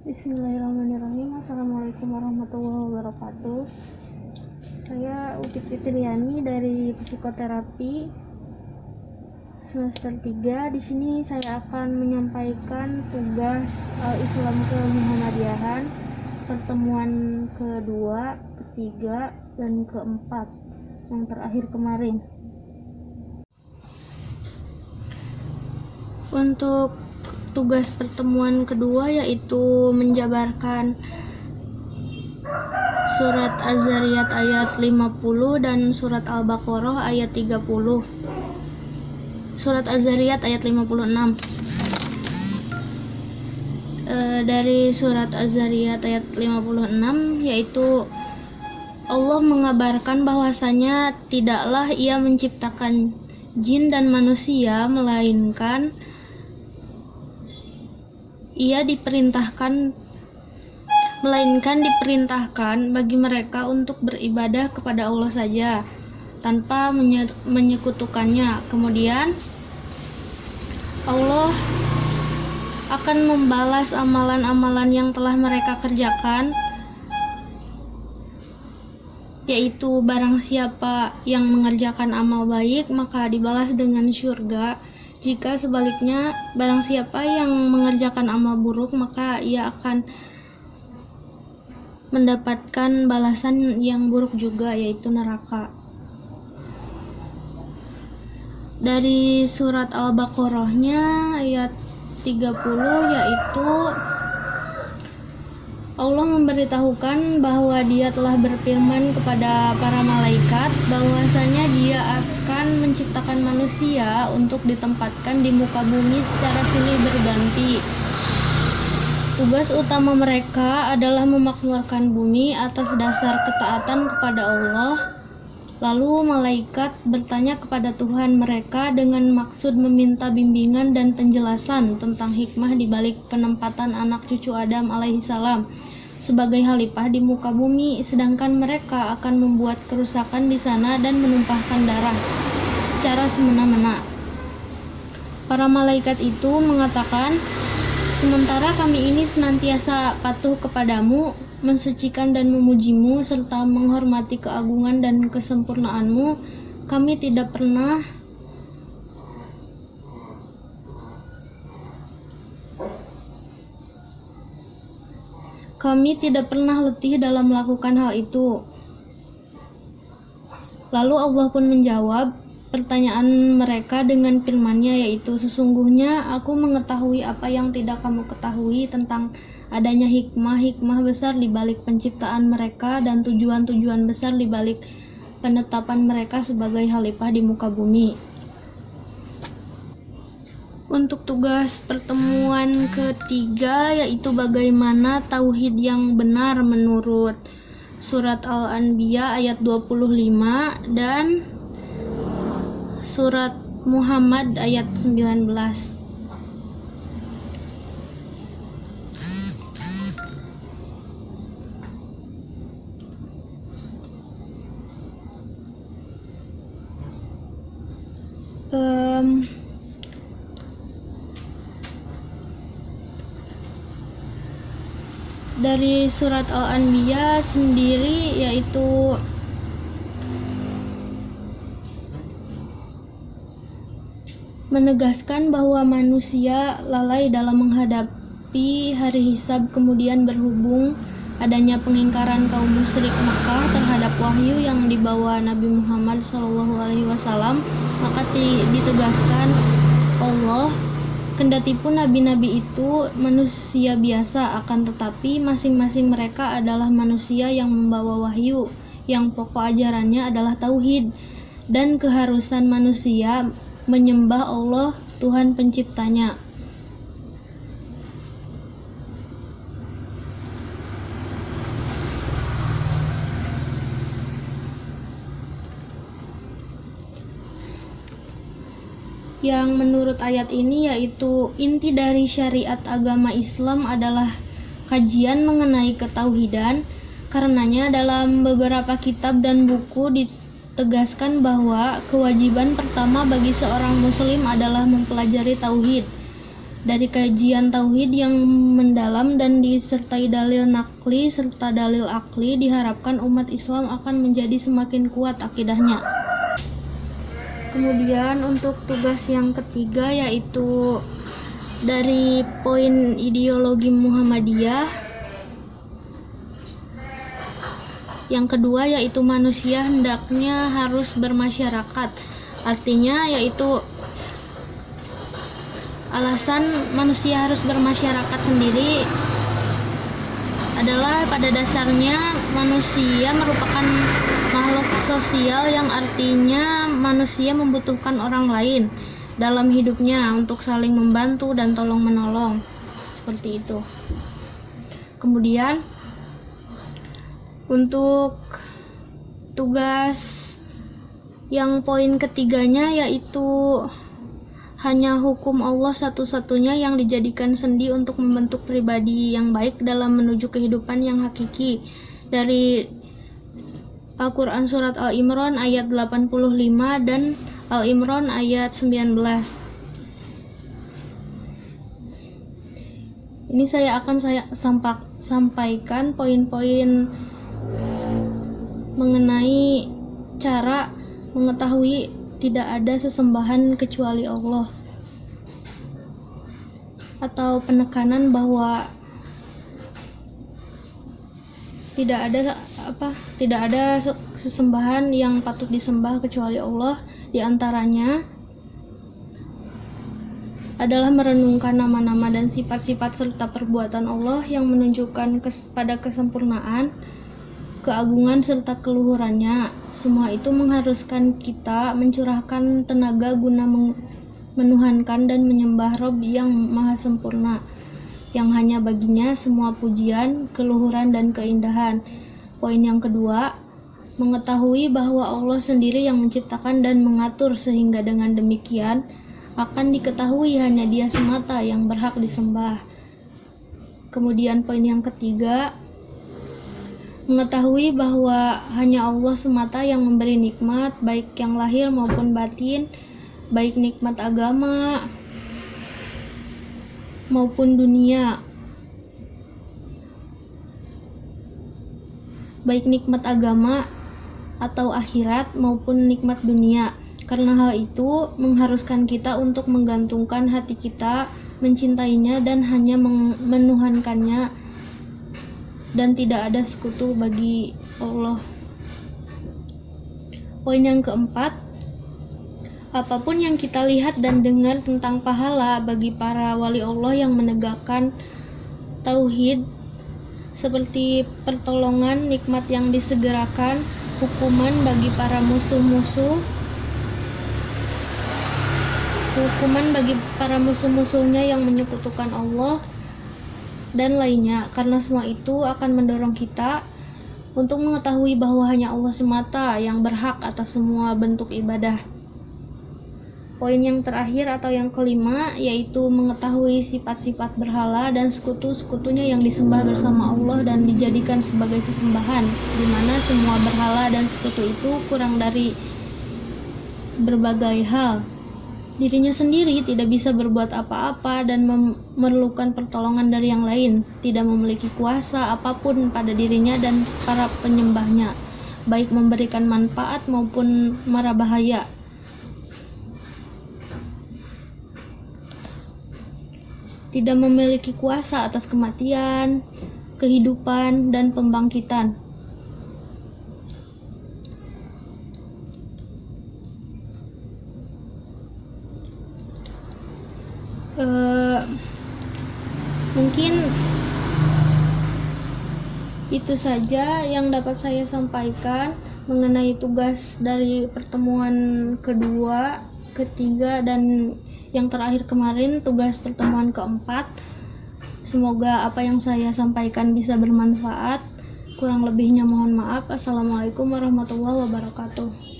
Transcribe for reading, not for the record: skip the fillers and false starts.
Bismillahirrahmanirrahim. Assalamualaikum warahmatullahi wabarakatuh. Saya Uti Fitriani dari Psikoterapi semester 3. Di sini saya akan menyampaikan tugas Islam ke-Muhammadiyahan pertemuan kedua, ketiga, dan keempat yang terakhir kemarin. Untuk tugas pertemuan kedua yaitu menjabarkan surat Az-Zariyat ayat 50 dan surat Al-Baqarah ayat 30. Surat Az-Zariyat ayat 56. Dari surat Az-Zariyat ayat 56 yaitu Allah mengabarkan bahwasanya tidaklah Ia menciptakan jin dan manusia melainkan Ia diperintahkan bagi mereka untuk beribadah kepada Allah saja tanpa menyekutukannya. Kemudian Allah akan membalas amalan-amalan yang telah mereka kerjakan, yaitu barang siapa yang mengerjakan amal baik maka dibalas dengan syurga. Jika sebaliknya, barang siapa yang mengerjakan amal buruk, maka ia akan mendapatkan balasan yang buruk juga, yaitu neraka. Dari surat Al-Baqarahnya ayat 30 yaitu Allah memberitahukan bahwa Dia telah berfirman kepada para malaikat bahwasanya Dia akan menciptakan manusia untuk ditempatkan di muka bumi secara silih berganti. Tugas utama mereka adalah memakmurkan bumi atas dasar ketaatan kepada Allah. Lalu malaikat bertanya kepada Tuhan mereka dengan maksud meminta bimbingan dan penjelasan tentang hikmah di balik penempatan anak cucu Adam alaihissalam sebagai khalifah di muka bumi, sedangkan mereka akan membuat kerusakan di sana dan menumpahkan darah secara semena-mena. Para malaikat itu mengatakan, "Sementara kami ini senantiasa patuh kepadamu, mensucikan dan memujimu, serta menghormati keagungan dan kesempurnaanmu, kami tidak pernah letih dalam melakukan hal itu." Lalu Allah pun menjawab pertanyaan mereka dengan firman-Nya, yaitu, "Sesungguhnya aku mengetahui apa yang tidak kamu ketahui tentang adanya hikmah besar di balik penciptaan mereka dan tujuan-tujuan besar di balik penetapan mereka sebagai khalifah di muka bumi." Untuk tugas pertemuan ketiga yaitu bagaimana tauhid yang benar menurut surat Al-Anbiya ayat 25 dan surat Muhammad ayat 19. Dari surat Al-Anbiya sendiri yaitu menegaskan bahwa manusia lalai dalam menghadapi hari hisab, kemudian berhubung adanya pengingkaran kaum musyrik Makkah terhadap wahyu yang dibawa Nabi Muhammad SAW, maka ditegaskan Allah, kendati pun nabi-nabi itu manusia biasa, akan tetapi masing-masing mereka adalah manusia yang membawa wahyu, yang pokok ajarannya adalah tauhid, dan keharusan manusia menyembah Allah, Tuhan penciptanya. Yang menurut ayat ini yaitu inti dari syariat agama Islam adalah kajian mengenai ketauhidan. Karenanya dalam beberapa kitab dan buku ditegaskan bahwa kewajiban pertama bagi seorang muslim adalah mempelajari tauhid. Dari kajian tauhid yang mendalam dan disertai dalil nakli serta dalil akli, diharapkan umat Islam akan menjadi semakin kuat akidahnya. Kemudian untuk tugas yang ketiga yaitu dari poin ideologi Muhammadiyah. Yang kedua yaitu manusia hendaknya harus bermasyarakat. Artinya yaitu alasan manusia harus bermasyarakat sendiri adalah pada dasarnya manusia merupakan makhluk sosial, yang artinya manusia membutuhkan orang lain dalam hidupnya untuk saling membantu dan tolong menolong, seperti itu. Kemudian untuk tugas yang poin ketiganya yaitu hanya hukum Allah satu-satunya yang dijadikan sendi untuk membentuk pribadi yang baik dalam menuju kehidupan yang hakiki. Dari Al-Quran Surat Al-Imran ayat 85 dan Al-Imran ayat 19. Ini saya akan sampaikan poin-poin mengenai cara mengetahui tidak ada sesembahan kecuali Allah, atau penekanan bahwa tidak ada sesembahan yang patut disembah kecuali Allah. Di antaranya adalah merenungkan nama-nama dan sifat-sifat serta perbuatan Allah yang menunjukkan pada kesempurnaan, keagungan serta keluhurannya. Semua itu mengharuskan kita mencurahkan tenaga guna menuhankan dan menyembah Rabb yang maha sempurna, yang hanya baginya semua pujian, keluhuran, dan keindahan. Poin yang kedua, mengetahui bahwa Allah sendiri yang menciptakan dan mengatur, sehingga dengan demikian akan diketahui hanya Dia semata yang berhak disembah. Kemudian poin yang ketiga, mengetahui bahwa hanya Allah semata yang memberi nikmat, baik yang lahir maupun batin, baik nikmat agama maupun dunia, baik nikmat agama atau akhirat maupun nikmat dunia. Karena hal itu mengharuskan kita untuk menggantungkan hati kita, mencintainya dan hanya menuhankannya, dan tidak ada sekutu bagi Allah. Poin yang keempat, apapun yang kita lihat dan dengar tentang pahala bagi para wali Allah yang menegakkan tauhid, seperti pertolongan, nikmat yang disegerakan, hukuman bagi para musuh-musuhnya yang menyekutukan Allah, dan lainnya. Karena semua itu akan mendorong kita untuk mengetahui bahwa hanya Allah semata yang berhak atas semua bentuk ibadah. Poin yang terakhir atau yang kelima yaitu mengetahui sifat-sifat berhala dan sekutu-sekutunya yang disembah bersama Allah dan dijadikan sebagai sesembahan, di mana semua berhala dan sekutu itu kurang dari berbagai hal. Dirinya sendiri tidak bisa berbuat apa-apa dan memerlukan pertolongan dari yang lain, tidak memiliki kuasa apapun pada dirinya dan para penyembahnya, baik memberikan manfaat maupun mara bahaya. Tidak memiliki kuasa atas kematian, kehidupan, dan pembangkitan. Mungkin itu saja yang dapat saya sampaikan mengenai tugas dari pertemuan kedua, ketiga, dan yang terakhir kemarin, tugas pertemuan keempat. Semoga apa yang saya sampaikan bisa bermanfaat. Kurang lebihnya mohon maaf. Assalamualaikum warahmatullahi wabarakatuh.